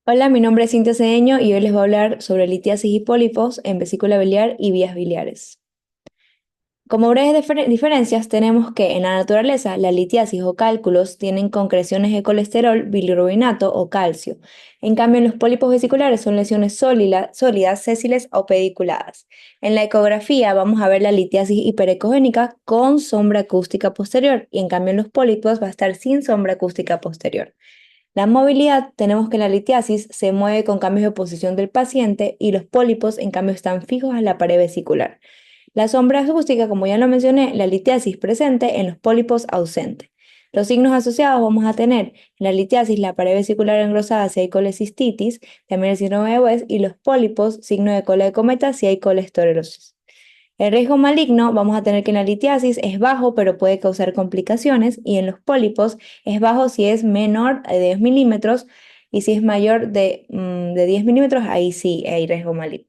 Hola, mi nombre es Cintia Cedeño y hoy les voy a hablar sobre litiasis y pólipos en vesícula biliar y vías biliares. Como breves diferencias, tenemos que en la naturaleza la litiasis o cálculos tienen concreciones de colesterol, bilirrubinato o calcio. En cambio, en los pólipos vesiculares son lesiones sólidas, sésiles o pediculadas. En la ecografía vamos a ver la litiasis hiperecogénica con sombra acústica posterior y en cambio en los pólipos va a estar sin sombra acústica posterior. La movilidad, tenemos que la litiasis se mueve con cambios de posición del paciente y los pólipos, en cambio, están fijos a la pared vesicular. La sombra acústica, como ya lo mencioné, la litiasis presente en los pólipos ausente. Los signos asociados vamos a tener en la litiasis la pared vesicular engrosada si hay colecistitis, también el síndrome de West, y los pólipos, signo de cola de cometa si hay colesterosis. El riesgo maligno, vamos a tener que en la litiasis es bajo, pero puede causar complicaciones, y en los pólipos es bajo si es menor de 10 milímetros, y si es mayor de 10 milímetros, ahí sí hay riesgo maligno.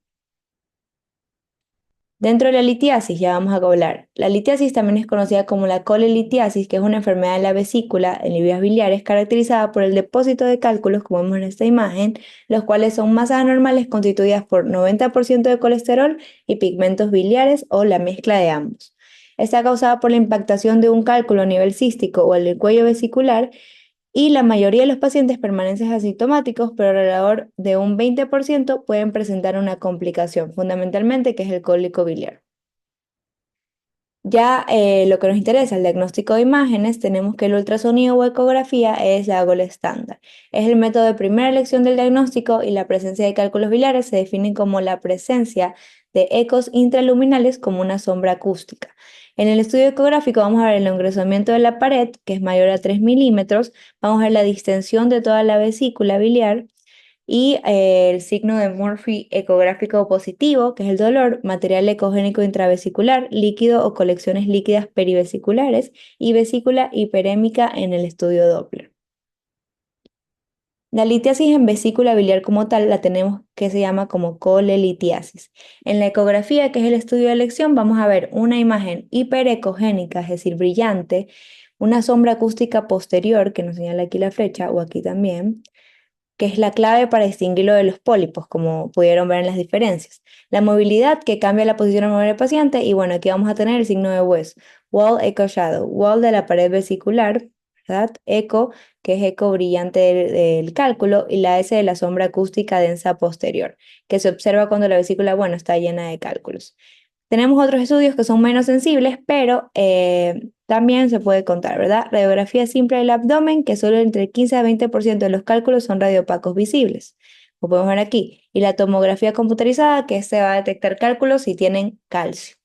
Dentro de la litiasis, ya vamos a hablar. La litiasis también es conocida como la colelitiasis, que es una enfermedad de la vesícula en vías biliares caracterizada por el depósito de cálculos, como vemos en esta imagen, los cuales son masas anormales constituidas por 90% de colesterol y pigmentos biliares o la mezcla de ambos. Está causada por la impactación de un cálculo a nivel cístico o el del cuello vesicular y la mayoría de los pacientes permanecen asintomáticos, pero alrededor de un 20% pueden presentar una complicación, fundamentalmente que es el cólico biliar. Ya lo que nos interesa, el diagnóstico de imágenes, tenemos que el ultrasonido o ecografía es la gold estándar. Es el método de primera elección del diagnóstico y la presencia de cálculos biliares se define como la presencia de ecos intraluminales como una sombra acústica. En el estudio ecográfico vamos a ver el engrosamiento de la pared, que es mayor a 3 milímetros, vamos a ver la distensión de toda la vesícula biliar, y el signo de Murphy ecográfico positivo, que es el dolor, material ecogénico intravesicular, líquido o colecciones líquidas perivesiculares y vesícula hiperémica en el estudio Doppler. La litiasis en vesícula biliar como tal la tenemos que se llama como colelitiasis. En la ecografía, que es el estudio de elección, vamos a ver una imagen hiperecogénica, es decir, brillante, una sombra acústica posterior, que nos señala aquí la flecha, o aquí también, que es la clave para distinguirlo de los pólipos, como pudieron ver en las diferencias. La movilidad, que cambia la posición normal del paciente, y bueno, aquí vamos a tener el signo de West, wall echo shadow, wall de la pared vesicular, ¿verdad? Eco, que es eco brillante del cálculo, y la S de la sombra acústica densa posterior, que se observa cuando la vesícula, bueno, está llena de cálculos. Tenemos otros estudios que son menos sensibles, pero también se puede contar, ¿verdad? Radiografía simple del abdomen, que solo entre 15 a 20% de los cálculos son radiopacos visibles, como podemos ver aquí. Y la tomografía computarizada, que se va a detectar cálculos si tienen calcio.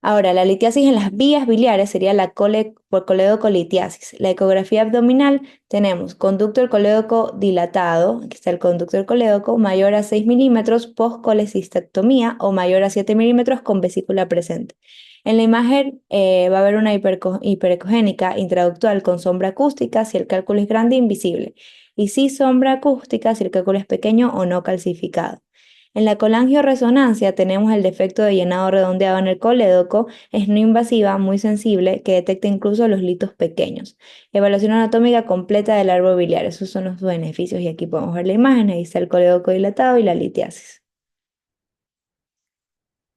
Ahora, la litiasis en las vías biliares sería la por coledocolitiasis. La ecografía abdominal tenemos conducto del colédoco dilatado, aquí está el conducto del colédoco, mayor a 6 milímetros post colecistectomía o mayor a 7 milímetros con vesícula presente. En la imagen va a haber una hiperecogénica intraductal con sombra acústica si el cálculo es grande e invisible, y sí sombra acústica si el cálculo es pequeño o no calcificado. En la colangioresonancia tenemos el defecto de llenado redondeado en el colédoco, es no invasiva, muy sensible, que detecta incluso los litos pequeños. Evaluación anatómica completa del árbol biliar, esos son los beneficios y aquí podemos ver la imagen, ahí está el colédoco dilatado y la litiasis.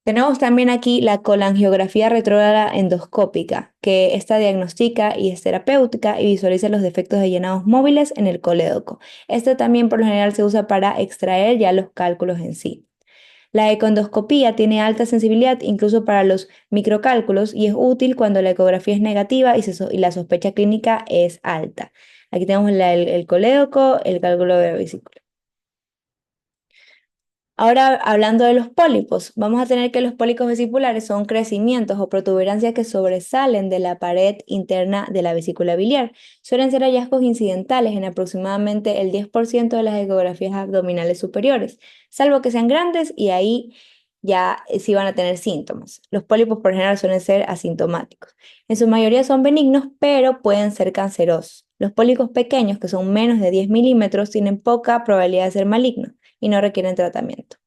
Tenemos también aquí la colangiografía retrógrada endoscópica, que esta diagnostica y es terapéutica y visualiza los defectos de llenados móviles en el colédoco. Este también por lo general se usa para extraer ya los cálculos en sí. La ecoendoscopía tiene alta sensibilidad incluso para los microcálculos y es útil cuando la ecografía es negativa y la sospecha clínica es alta. Aquí tenemos el colédoco, el cálculo de la vesícula. Ahora, hablando de los pólipos, vamos a tener que los pólipos vesiculares son crecimientos o protuberancias que sobresalen de la pared interna de la vesícula biliar. Suelen ser hallazgos incidentales en aproximadamente el 10% de las ecografías abdominales superiores, salvo que sean grandes y ahí ya sí van a tener síntomas. Los pólipos por general suelen ser asintomáticos. En su mayoría son benignos, pero pueden ser cancerosos. Los pólipos pequeños, que son menos de 10 milímetros, tienen poca probabilidad de ser malignos y no requieren tratamiento.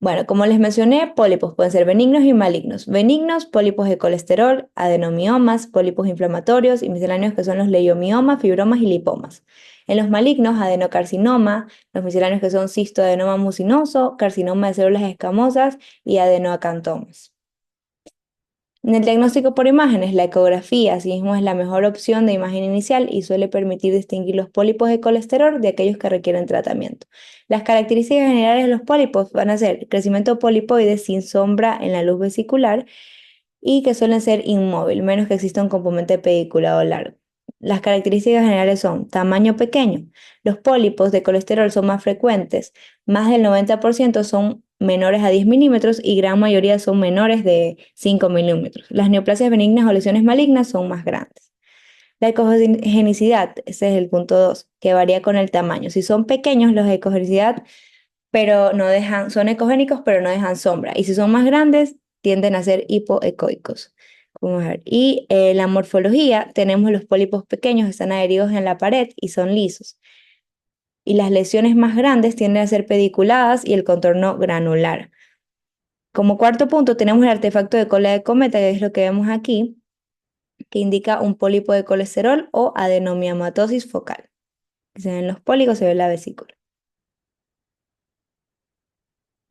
Bueno, como les mencioné, pólipos pueden ser benignos y malignos. Benignos, pólipos de colesterol, adenomiomas, pólipos inflamatorios y misceláneos que son los leiomiomas, fibromas y lipomas. En los malignos, adenocarcinoma, los misceláneos que son cistoadenoma mucinoso, carcinoma de células escamosas y adenoacantomas. En el diagnóstico por imágenes, la ecografía, asimismo, es la mejor opción de imagen inicial y suele permitir distinguir los pólipos de colesterol de aquellos que requieren tratamiento. Las características generales de los pólipos van a ser crecimiento polipoide sin sombra en la luz vesicular y que suelen ser inmóvil, menos que exista un componente pediculado largo. Las características generales son tamaño pequeño. Los pólipos de colesterol son más frecuentes, más del 90% son menores a 10 milímetros y gran mayoría son menores de 5 milímetros. Las neoplasias benignas o lesiones malignas son más grandes. La ecogenicidad, ese es el punto 2, que varía con el tamaño. Si son pequeños, los de ecogenicidad, pero no dejan, son ecogénicos, pero no dejan sombra. Y si son más grandes, tienden a ser hipoecoicos. Vamos a ver. Y la morfología, tenemos los pólipos pequeños, están adheridos en la pared y son lisos. Y las lesiones más grandes tienden a ser pediculadas y el contorno granular. Como cuarto punto, tenemos el artefacto de cola de cometa, que es lo que vemos aquí, que indica un pólipo de colesterol o adenomiamatosis focal. Se ven los pólipos, se ve la vesícula.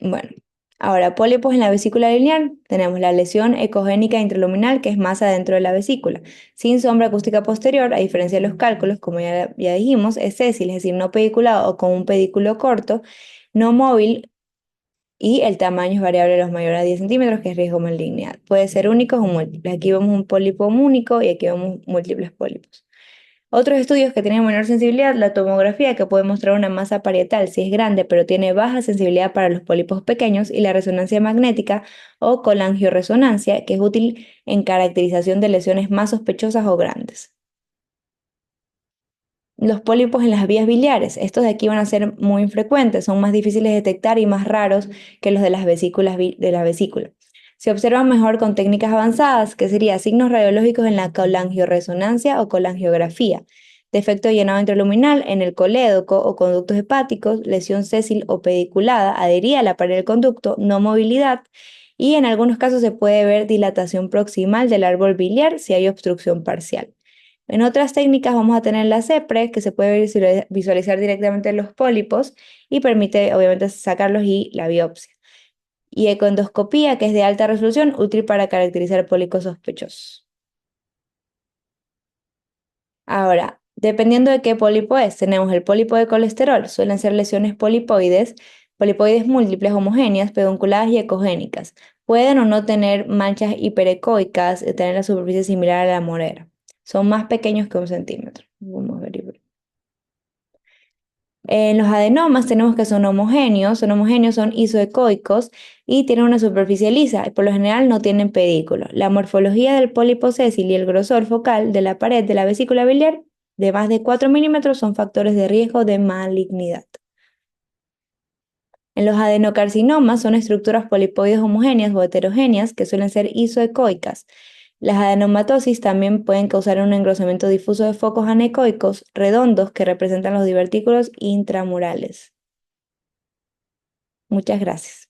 Bueno, ahora pólipos en la vesícula lineal. Tenemos la lesión ecogénica intraluminal, que es más adentro de la vesícula. Sin sombra acústica posterior, a diferencia de los cálculos, como ya dijimos, es sésil, es decir, no pediculado o con un pedículo corto, no móvil y el tamaño es variable de los mayores a 10 centímetros, que es riesgo de malignidad. Puede ser único o múltiples. Aquí vemos un pólipo único y aquí vemos múltiples pólipos. Otros estudios que tienen menor sensibilidad, la tomografía, que puede mostrar una masa parietal si es grande, pero tiene baja sensibilidad para los pólipos pequeños, y la resonancia magnética o colangioresonancia, que es útil en caracterización de lesiones más sospechosas o grandes. Los pólipos en las vías biliares, estos de aquí van a ser muy infrecuentes, son más difíciles de detectar y más raros que los de las vesículas de la vesícula. Se observan mejor con técnicas avanzadas, que serían signos radiológicos en la colangioresonancia o colangiografía, defecto de llenado intraluminal en el colédoco o conductos hepáticos, lesión sésil o pediculada adherida a la pared del conducto, no movilidad, y en algunos casos se puede ver dilatación proximal del árbol biliar si hay obstrucción parcial. En otras técnicas vamos a tener la CEPRE, que se puede visualizar directamente los pólipos y permite obviamente sacarlos, y la biopsia. Y ecoendoscopía, que es de alta resolución, útil para caracterizar pólipos sospechosos. Ahora, dependiendo de qué pólipo es, tenemos el pólipo de colesterol, suelen ser lesiones polipoides múltiples homogéneas, pedunculadas y ecogénicas. Pueden o no tener manchas hiperecoicas, tener la superficie similar a la morera. Son más pequeños que 1 centímetro. Vamos a ver. En los adenomas tenemos que son homogéneos, son isoecoicos y tienen una superficie lisa y por lo general no tienen pedículo. La morfología del pólipo sésil y el grosor focal de la pared de la vesícula biliar de más de 4 milímetros son factores de riesgo de malignidad. En los adenocarcinomas son estructuras polipoides homogéneas o heterogéneas que suelen ser isoecoicas. Las adenomatosis también pueden causar un engrosamiento difuso de focos anecoicos redondos que representan los divertículos intramurales. Muchas gracias.